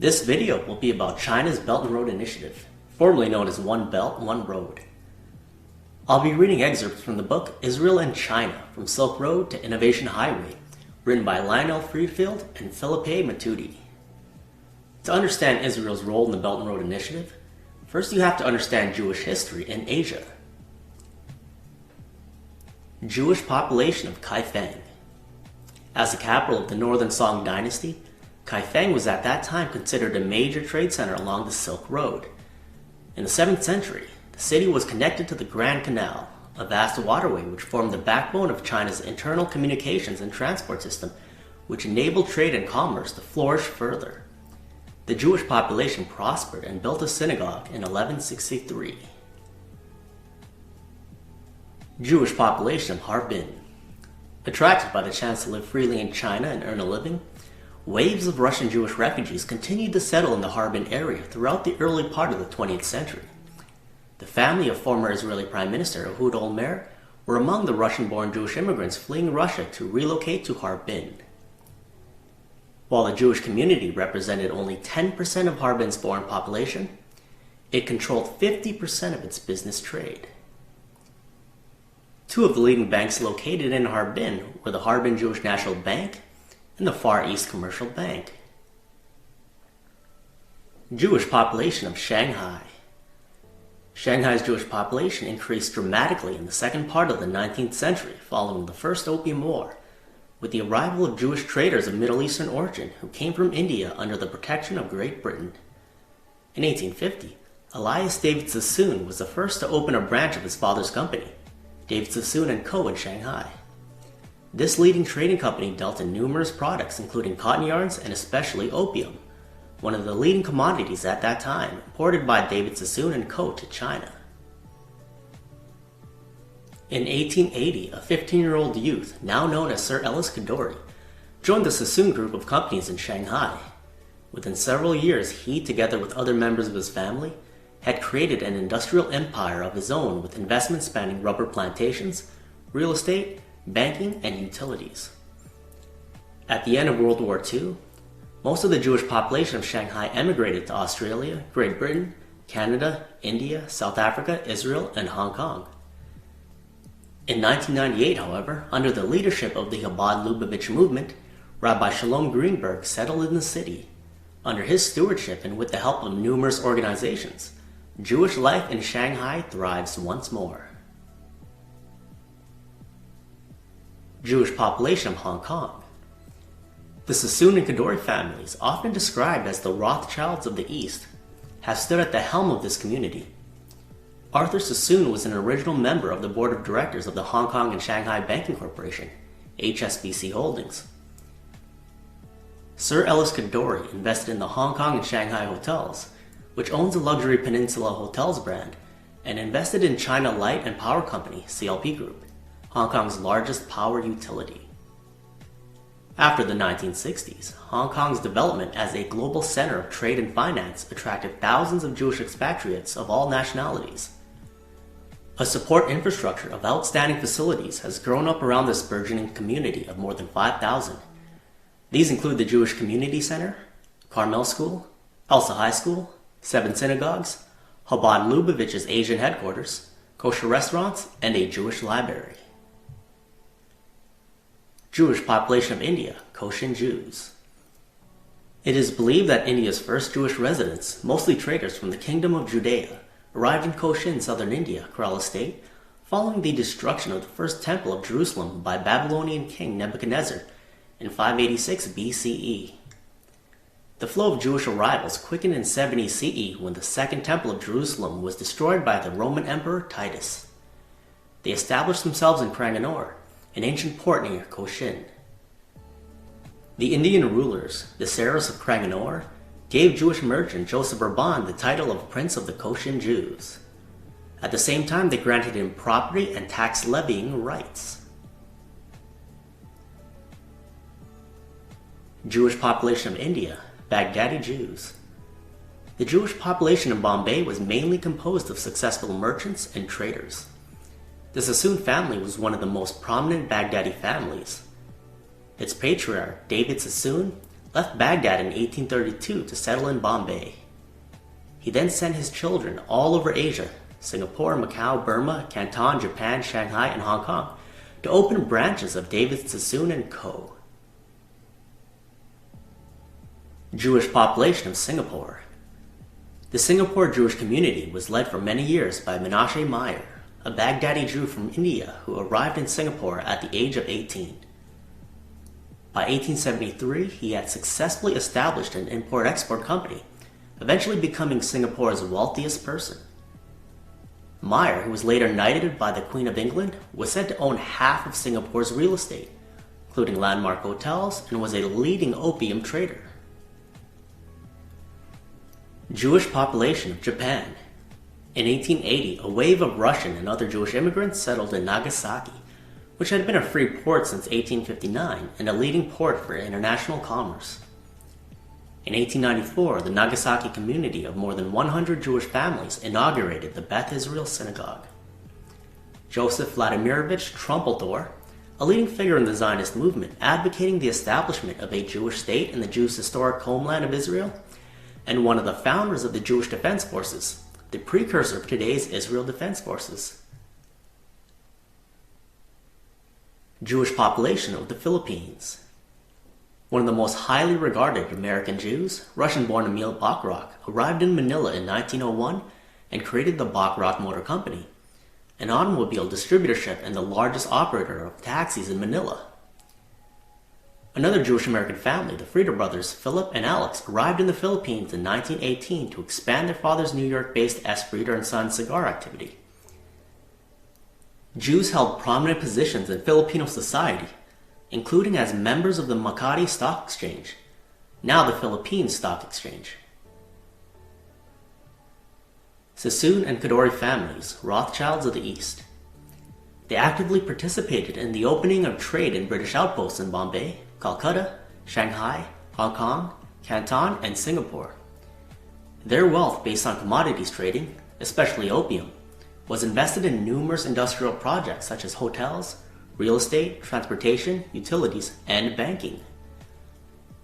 This video will be about China's Belt and Road Initiative, formerly known as One Belt, One Road. I'll be reading excerpts from the book Israel and China, From Silk Road to Innovation Highway, written by Lionel Friedfield and Philippe Matudi. To understand Israel's role in the Belt and Road Initiative, first you have to understand Jewish history in Asia. Jewish population of Kaifeng. As the capital of the Northern Song dynasty, Kaifeng was at that time considered a major trade center along the Silk Road. In the 7th century, the city was connected to the Grand Canal, a vast waterway which formed the backbone of China's internal communications and transport system, which enabled trade and commerce to flourish further. The Jewish population prospered and built a synagogue in 1163. Jewish population of Harbin. Attracted by the chance to live freely in China and earn a living, waves of Russian Jewish refugees continued to settle in the Harbin area throughout the early part of the 20th century. The family of former Israeli Prime Minister Ehud Olmert were among the Russian-born Jewish immigrants fleeing Russia to relocate to Harbin. While the Jewish community represented only 10% of Harbin's foreign population, it controlled 50% of its business trade. Two of the leading banks located in Harbin were the Harbin Jewish National Bank and the Far East Commercial Bank. Jewish population of Shanghai. Shanghai's Jewish population increased dramatically in the second part of the 19th century following the First Opium War, with the arrival of Jewish traders of Middle Eastern origin who came from India under the protection of Great Britain. In 1850, Elias David Sassoon was the first to open a branch of his father's company, David Sassoon & Co. in Shanghai. This leading trading company dealt in numerous products including cotton yarns and especially opium, one of the leading commodities at that time, imported by David Sassoon & Co. to China. In 1880, a 15-year-old youth, now known as Sir Ellis Kadori, joined the Sassoon Group of companies in Shanghai. Within several years, he, together with other members of his family, had created an industrial empire of his own with investments spanning rubber plantations, real estate, banking, and utilities. At the end of World War II, most of the Jewish population of Shanghai emigrated to Australia, Great Britain, Canada, India, South Africa, Israel, and Hong Kong. In 1998, however, under the leadership of the Chabad Lubavitch movement, Rabbi Shalom Greenberg settled in the city. Under his stewardship and with the help of numerous organizations, Jewish life in Shanghai thrives once more. Jewish population of Hong Kong. The Sassoon and Kadori families, often described as the Rothschilds of the East, have stood at the helm of this community. Arthur Sassoon was an original member of the board of directors of the Hong Kong and Shanghai Banking Corporation, HSBC Holdings. Sir Ellis Kadori invested in the Hong Kong and Shanghai Hotels, which owns the luxury Peninsula Hotels brand, and invested in China Light and Power Company, CLP Group, Hong Kong's largest power utility. After the 1960s, Hong Kong's development as a global center of trade and finance attracted thousands of Jewish expatriates of all nationalities. A support infrastructure of outstanding facilities has grown up around this burgeoning community of more than 5,000. These include the Jewish Community Center, Carmel School, Elsa High School, 7 synagogues, Chabad Lubavitch's Asian headquarters, kosher restaurants, and a Jewish library. Jewish population of India, Cochin Jews. It is believed that India's first Jewish residents, mostly traders from the Kingdom of Judea, arrived in Cochin, southern India, Kerala state, following the destruction of the first temple of Jerusalem by Babylonian king Nebuchadnezzar in 586 BCE. The flow of Jewish arrivals quickened in 70 CE when the Second Temple of Jerusalem was destroyed by the Roman Emperor Titus. They established themselves in Cranganore, an ancient port near Cochin. The Indian rulers, the Saras of Cranganore, gave Jewish merchant Joseph Urban the title of Prince of the Cochin Jews. At the same time, they granted him property and tax levying rights. Jewish population of India, Baghdadi Jews. The Jewish population of Bombay was mainly composed of successful merchants and traders. The Sassoon family was one of the most prominent Baghdadi families. Its patriarch, David Sassoon, left Baghdad in 1832 to settle in Bombay. He then sent his children all over Asia, Singapore, Macau, Burma, Canton, Japan, Shanghai, and Hong Kong, to open branches of David Sassoon & Co. Jewish population of Singapore. The Singapore Jewish community was led for many years by Menashe Meyer, a Baghdadi Jew from India who arrived in Singapore at the age of 18. By 1873, he had successfully established an import-export company, eventually becoming Singapore's wealthiest person. Meyer, who was later knighted by the Queen of England, was said to own half of Singapore's real estate, including landmark hotels, and was a leading opium trader. Jewish population of Japan. In 1880, a wave of Russian and other Jewish immigrants settled in Nagasaki, which had been a free port since 1859 and a leading port for international commerce. In 1894, the Nagasaki community of more than 100 Jewish families inaugurated the Beth Israel Synagogue. Joseph Vladimirovich Trumpeldor, a leading figure in the Zionist movement advocating the establishment of a Jewish state in the Jews' historic homeland of Israel, and one of the founders of the Jewish Defense Forces, the precursor of today's Israel Defense Forces. Jewish population of the Philippines. One of the most highly regarded American Jews, Russian-born Emil Bachrach, arrived in Manila in 1901 and created the Bachrach Motor Company, an automobile distributorship and the largest operator of taxis in Manila. Another Jewish-American family, the Frieder brothers, Philip and Alex, arrived in the Philippines in 1918 to expand their father's New York-based S. Frieder & Sons cigar activity. Jews held prominent positions in Filipino society, including as members of the Makati Stock Exchange, now the Philippine Stock Exchange. Sassoon and Kadoorie families, Rothschilds of the East. They actively participated in the opening of trade in British outposts in Bombay, Calcutta, Shanghai, Hong Kong, Canton, and Singapore. Their wealth based on commodities trading, especially opium, was invested in numerous industrial projects such as hotels, real estate, transportation, utilities, and banking.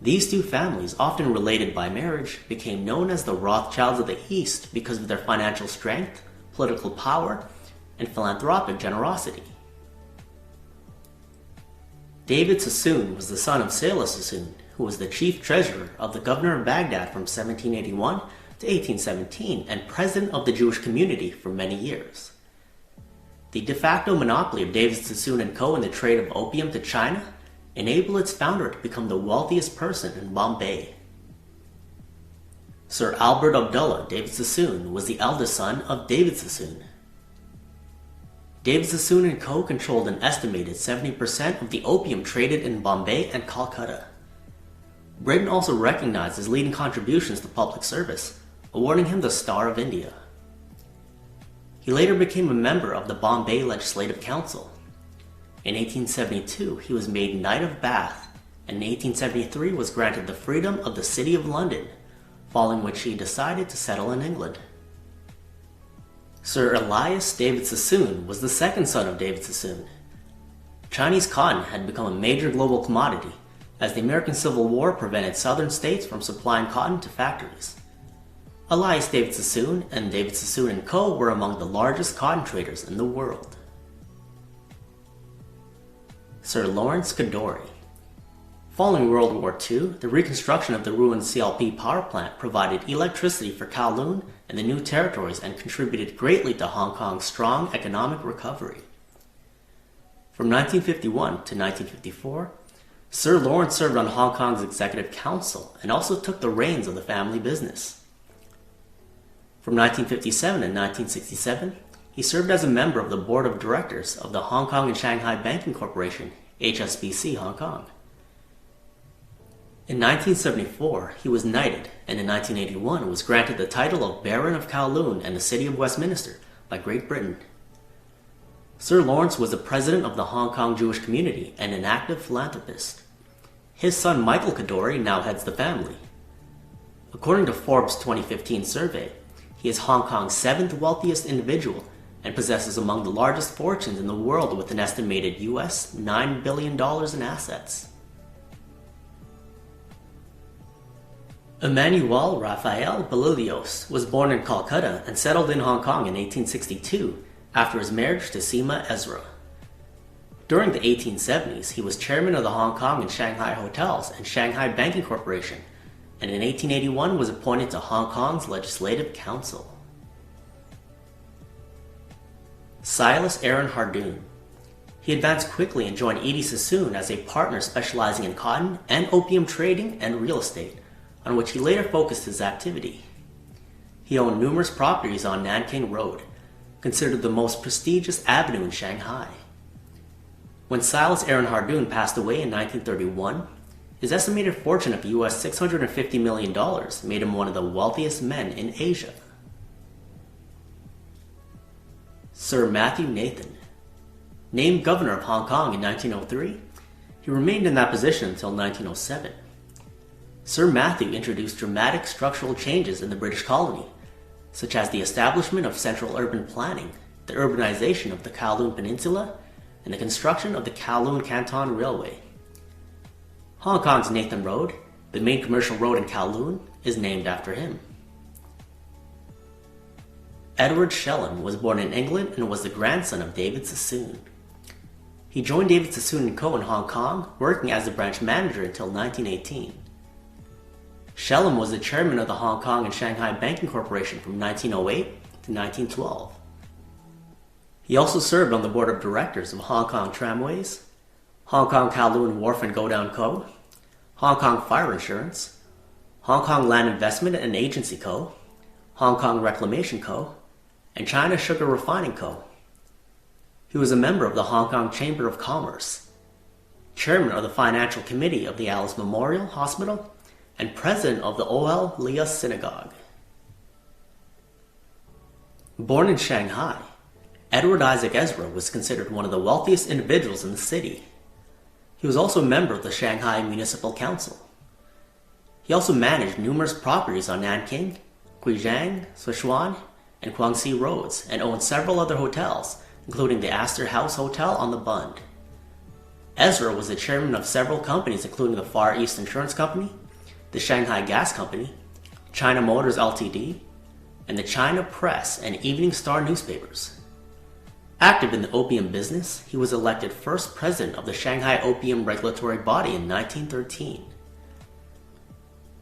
These two families, often related by marriage, became known as the Rothschilds of the East because of their financial strength, political power, and philanthropic generosity. David Sassoon was the son of Selah Sassoon, who was the chief treasurer of the governor of Baghdad from 1781 to 1817 and president of the Jewish community for many years. The de facto monopoly of David Sassoon & Co. in the trade of opium to China enabled its founder to become the wealthiest person in Bombay. Sir Albert Abdullah David Sassoon was the eldest son of David Sassoon. David Sassoon & Co. controlled an estimated 70% of the opium traded in Bombay and Calcutta. Britain also recognized his leading contributions to public service, awarding him the Star of India. He later became a member of the Bombay Legislative Council. In 1872, he was made Knight of Bath, and in 1873 was granted the freedom of the City of London, following which he decided to settle in England. Sir Elias David Sassoon was the second son of David Sassoon. Chinese cotton had become a major global commodity, as the American Civil War prevented southern states from supplying cotton to factories. Elias David Sassoon and David Sassoon & Co. were among the largest cotton traders in the world. Sir Lawrence Kadoorie. Following World War II, the reconstruction of the ruined CLP power plant provided electricity for Kowloon and the new territories and contributed greatly to Hong Kong's strong economic recovery. From 1951 to 1954, Sir Lawrence served on Hong Kong's Executive Council and also took the reins of the family business. From 1957 to 1967, he served as a member of the board of directors of the Hong Kong and Shanghai Banking Corporation, HSBC Hong Kong. In 1974, he was knighted, and in 1981 was granted the title of Baron of Kowloon and the City of Westminster by Great Britain. Sir Lawrence was the president of the Hong Kong Jewish community and an active philanthropist. His son Michael Kadoorie now heads the family. According to Forbes' 2015 survey, he is Hong Kong's 7th wealthiest individual and possesses among the largest fortunes in the world with an estimated US $9 billion in assets. Emmanuel Raphael Berlioz was born in Calcutta and settled in Hong Kong in 1862 after his marriage to Sima Ezra. During the 1870s, he was chairman of the Hong Kong and Shanghai Hotels and Shanghai Banking Corporation, and in 1881 was appointed to Hong Kong's Legislative Council. Silas Aaron Hardoon. He advanced quickly and joined Edie Sassoon as a partner specializing in cotton and opium trading and real estate, on which he later focused his activity. He owned numerous properties on Nanking Road, considered the most prestigious avenue in Shanghai. When Silas Aaron Hardoon passed away in 1931, his estimated fortune of US $650 million made him one of the wealthiest men in Asia. Sir Matthew Nathan. Named governor of Hong Kong in 1903, he remained in that position until 1907. Sir Matthew introduced dramatic structural changes in the British colony, such as the establishment of central urban planning, the urbanization of the Kowloon Peninsula, and the construction of the Kowloon Canton Railway. Hong Kong's Nathan Road, the main commercial road in Kowloon, is named after him. Edward Shellham was born in England and was the grandson of David Sassoon. He joined David Sassoon & Co. in Hong Kong, working as the branch manager until 1918. Shellham was the chairman of the Hong Kong and Shanghai Banking Corporation from 1908 to 1912. He also served on the board of directors of Hong Kong Tramways, Hong Kong Kowloon Wharf and Go Down Co., Hong Kong Fire Insurance, Hong Kong Land Investment and Agency Co., Hong Kong Reclamation Co., and China Sugar Refining Co. He was a member of the Hong Kong Chamber of Commerce, chairman of the Financial Committee of the Alice Memorial Hospital, and president of the O.L. Leah Synagogue. Born in Shanghai, Edward Isaac Ezra was considered one of the wealthiest individuals in the city. He was also a member of the Shanghai Municipal Council. He also managed numerous properties on Nanking, Guizhang, Sichuan, and Guangxi roads, and owned several other hotels, including the Astor House Hotel on the Bund. Ezra was the chairman of several companies including the Far East Insurance Company, the Shanghai Gas Company, China Motors Ltd., and the China Press and Evening Star newspapers. Active in the opium business, he was elected first president of the Shanghai Opium Regulatory Body in 1913.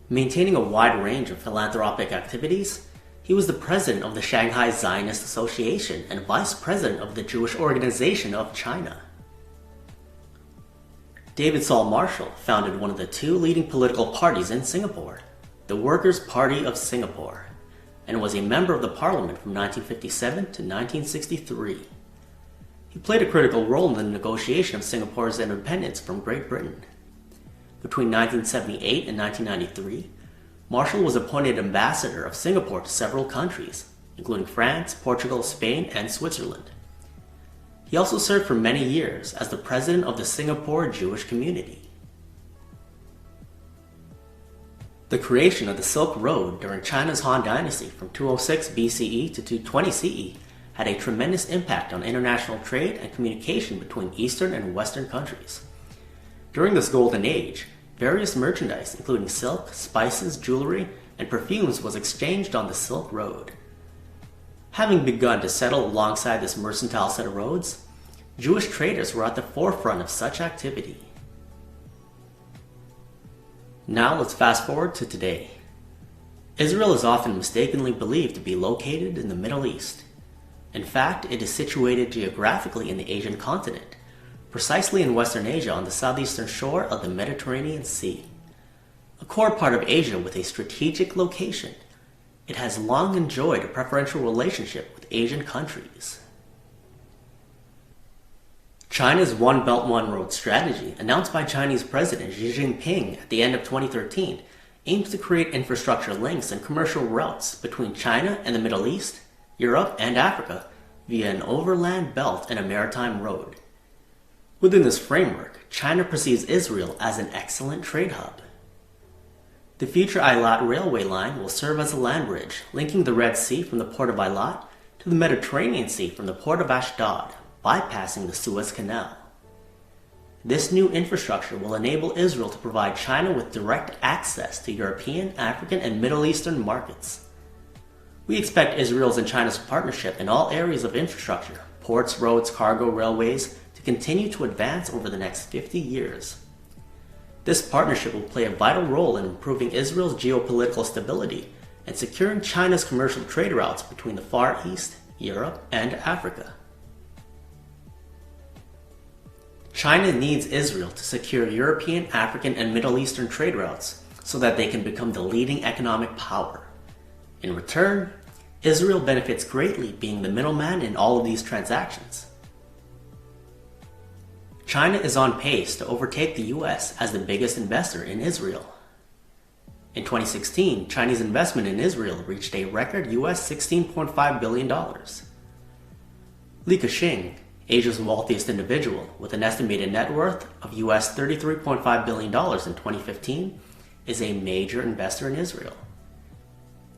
Maintaining a wide range of philanthropic activities, he was the president of the Shanghai Zionist Association and vice president of the Jewish Organization of China. David Saul Marshall founded one of the two leading political parties in Singapore, the Workers' Party of Singapore, and was a member of the parliament from 1957 to 1963. He played a critical role in the negotiation of Singapore's independence from Great Britain. Between 1978 and 1993, Marshall was appointed ambassador of Singapore to several countries, including France, Portugal, Spain, and Switzerland. He also served for many years as the president of the Singapore Jewish community. The creation of the Silk Road during China's Han Dynasty from 206 BCE to 220 CE had a tremendous impact on international trade and communication between Eastern and Western countries. During this golden age, various merchandise, including silk, spices, jewelry, and perfumes, was exchanged on the Silk Road. Having begun to settle alongside this mercantile set of roads, Jewish traders were at the forefront of such activity. Now let's fast forward to today. Israel is often mistakenly believed to be located in the Middle East. In fact, it is situated geographically in the Asian continent, precisely in Western Asia on the southeastern shore of the Mediterranean Sea. A core part of Asia with a strategic location, it has long enjoyed a preferential relationship with Asian countries. China's One Belt One Road strategy, announced by Chinese President Xi Jinping at the end of 2013, aims to create infrastructure links and commercial routes between China and the Middle East, Europe, and Africa via an overland belt and a maritime road. Within this framework, China perceives Israel as an excellent trade hub. The future Eilat railway line will serve as a land bridge, linking the Red Sea from the port of Eilat to the Mediterranean Sea from the port of Ashdod, bypassing the Suez Canal. This new infrastructure will enable Israel to provide China with direct access to European, African, and Middle Eastern markets. We expect Israel's and China's partnership in all areas of infrastructure, ports, roads, cargo, railways, to continue to advance over the next 50 years. This partnership will play a vital role in improving Israel's geopolitical stability and securing China's commercial trade routes between the Far East, Europe, and Africa. China needs Israel to secure European, African, and Middle Eastern trade routes so that they can become the leading economic power. In return, Israel benefits greatly being the middleman in all of these transactions. China is on pace to overtake the US as the biggest investor in Israel. In 2016, Chinese investment in Israel reached a record US $16.5 billion. Li Keqiang, Asia's wealthiest individual, with an estimated net worth of US $33.5 billion in 2015, is a major investor in Israel.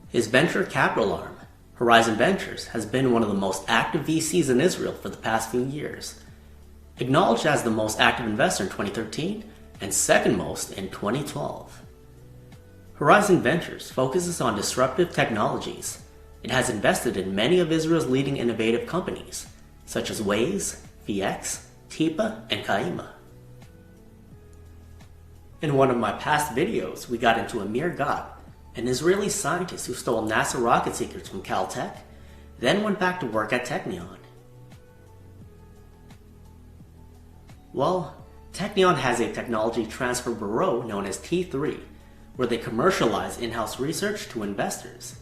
His venture capital arm, Horizon Ventures, has been one of the most active VCs in Israel for the past few years, acknowledged as the most active investor in 2013 and second most in 2012. Horizon Ventures focuses on disruptive technologies. It has invested in many of Israel's leading innovative companies, such as Waze, VX, Tipa, and Kaima. In one of my past videos, we got into Amir Gad, an Israeli scientist who stole NASA rocket seekers from Caltech, then went back to work at Technion. Well, Technion has a technology transfer bureau known as T3, where they commercialize in-house research to investors.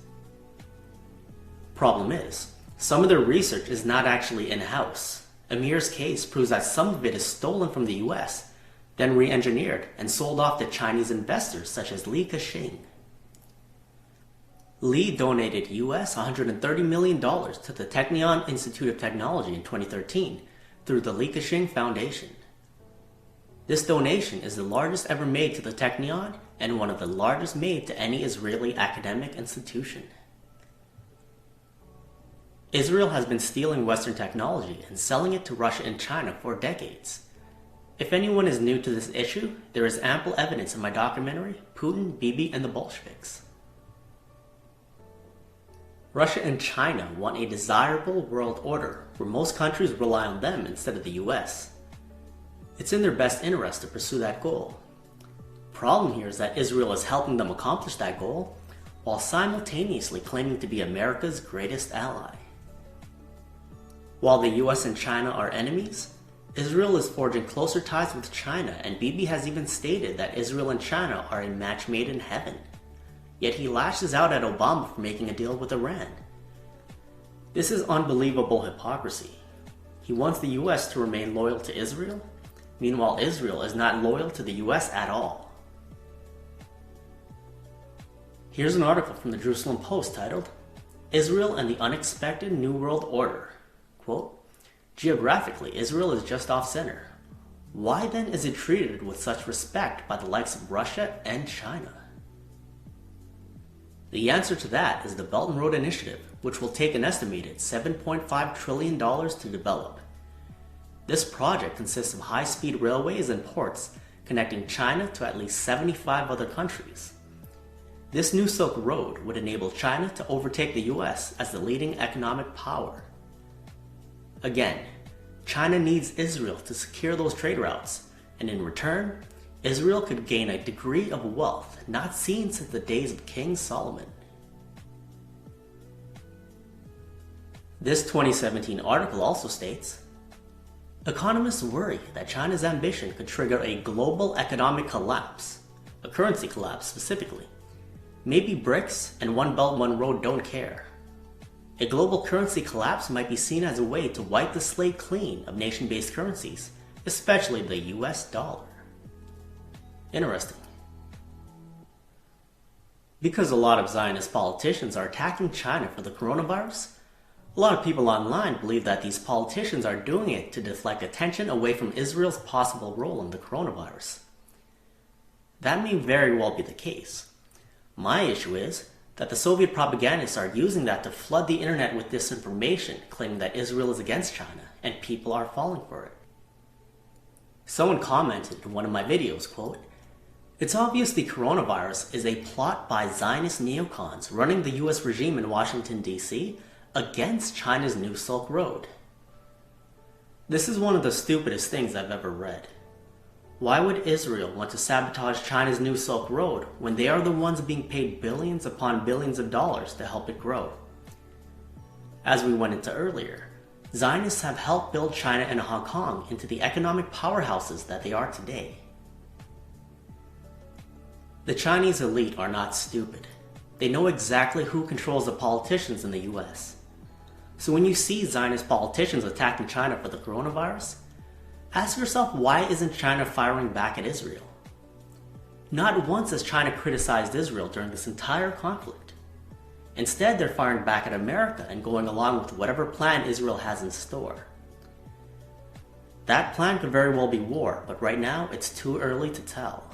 Problem is, some of their research is not actually in-house. Amir's case proves that some of it is stolen from the US, then re-engineered and sold off to Chinese investors such as Li Keqiang. Li donated US $130 million to the Technion Institute of Technology in 2013 through the Li Keqiang Foundation. This donation is the largest ever made to the Technion and one of the largest made to any Israeli academic institution. Israel has been stealing Western technology and selling it to Russia and China for decades. If anyone is new to this issue, there is ample evidence in my documentary, Putin, Bibi, and the Bolsheviks. Russia and China want a desirable world order where most countries rely on them instead of the US. It's in their best interest to pursue that goal. Problem here is that Israel is helping them accomplish that goal while simultaneously claiming to be America's greatest ally. While the US and China are enemies, Israel is forging closer ties with China, and Bibi has even stated that Israel and China are a match made in heaven. Yet he lashes out at Obama for making a deal with Iran. This is unbelievable hypocrisy. He wants the US to remain loyal to Israel, meanwhile Israel is not loyal to the US at all. Here's an article from the Jerusalem Post titled, Israel and the Unexpected New World Order. Quote, geographically, Israel is just off-center. Why then is it treated with such respect by the likes of Russia and China? The answer to that is the Belt and Road Initiative, which will take an estimated $7.5 trillion to develop. This project consists of high-speed railways and ports connecting China to at least 75 other countries. This new Silk Road would enable China to overtake the US as the leading economic power. Again, China needs Israel to secure those trade routes, and in return, Israel could gain a degree of wealth not seen since the days of King Solomon. This 2017 article also states, economists worry that China's ambition could trigger a global economic collapse, a currency collapse specifically. Maybe BRICS and One Belt One Road don't care. A global currency collapse might be seen as a way to wipe the slate clean of nation-based currencies, especially the US dollar. Interesting. Because a lot of Zionist politicians are attacking China for the coronavirus, a lot of people online believe that these politicians are doing it to deflect attention away from Israel's possible role in the coronavirus. That may very well be the case. My issue is that the Soviet propagandists are using that to flood the internet with disinformation, claiming that Israel is against China, and people are falling for it. Someone commented in one of my videos, quote, "It's obvious the coronavirus is a plot by Zionist neocons running the US regime in Washington, D.C. against China's new Silk Road." This is one of the stupidest things I've ever read. Why would Israel want to sabotage China's new Silk Road when they are the ones being paid billions upon billions of dollars to help it grow? As we went into earlier, Zionists have helped build China and Hong Kong into the economic powerhouses that they are today. The Chinese elite are not stupid. They know exactly who controls the politicians in the US. So when you see Zionist politicians attacking China for the coronavirus, ask yourself, why isn't China firing back at Israel? Not once has China criticized Israel during this entire conflict. Instead, they're firing back at America and going along with whatever plan Israel has in store. That plan could very well be war, but right now it's too early to tell.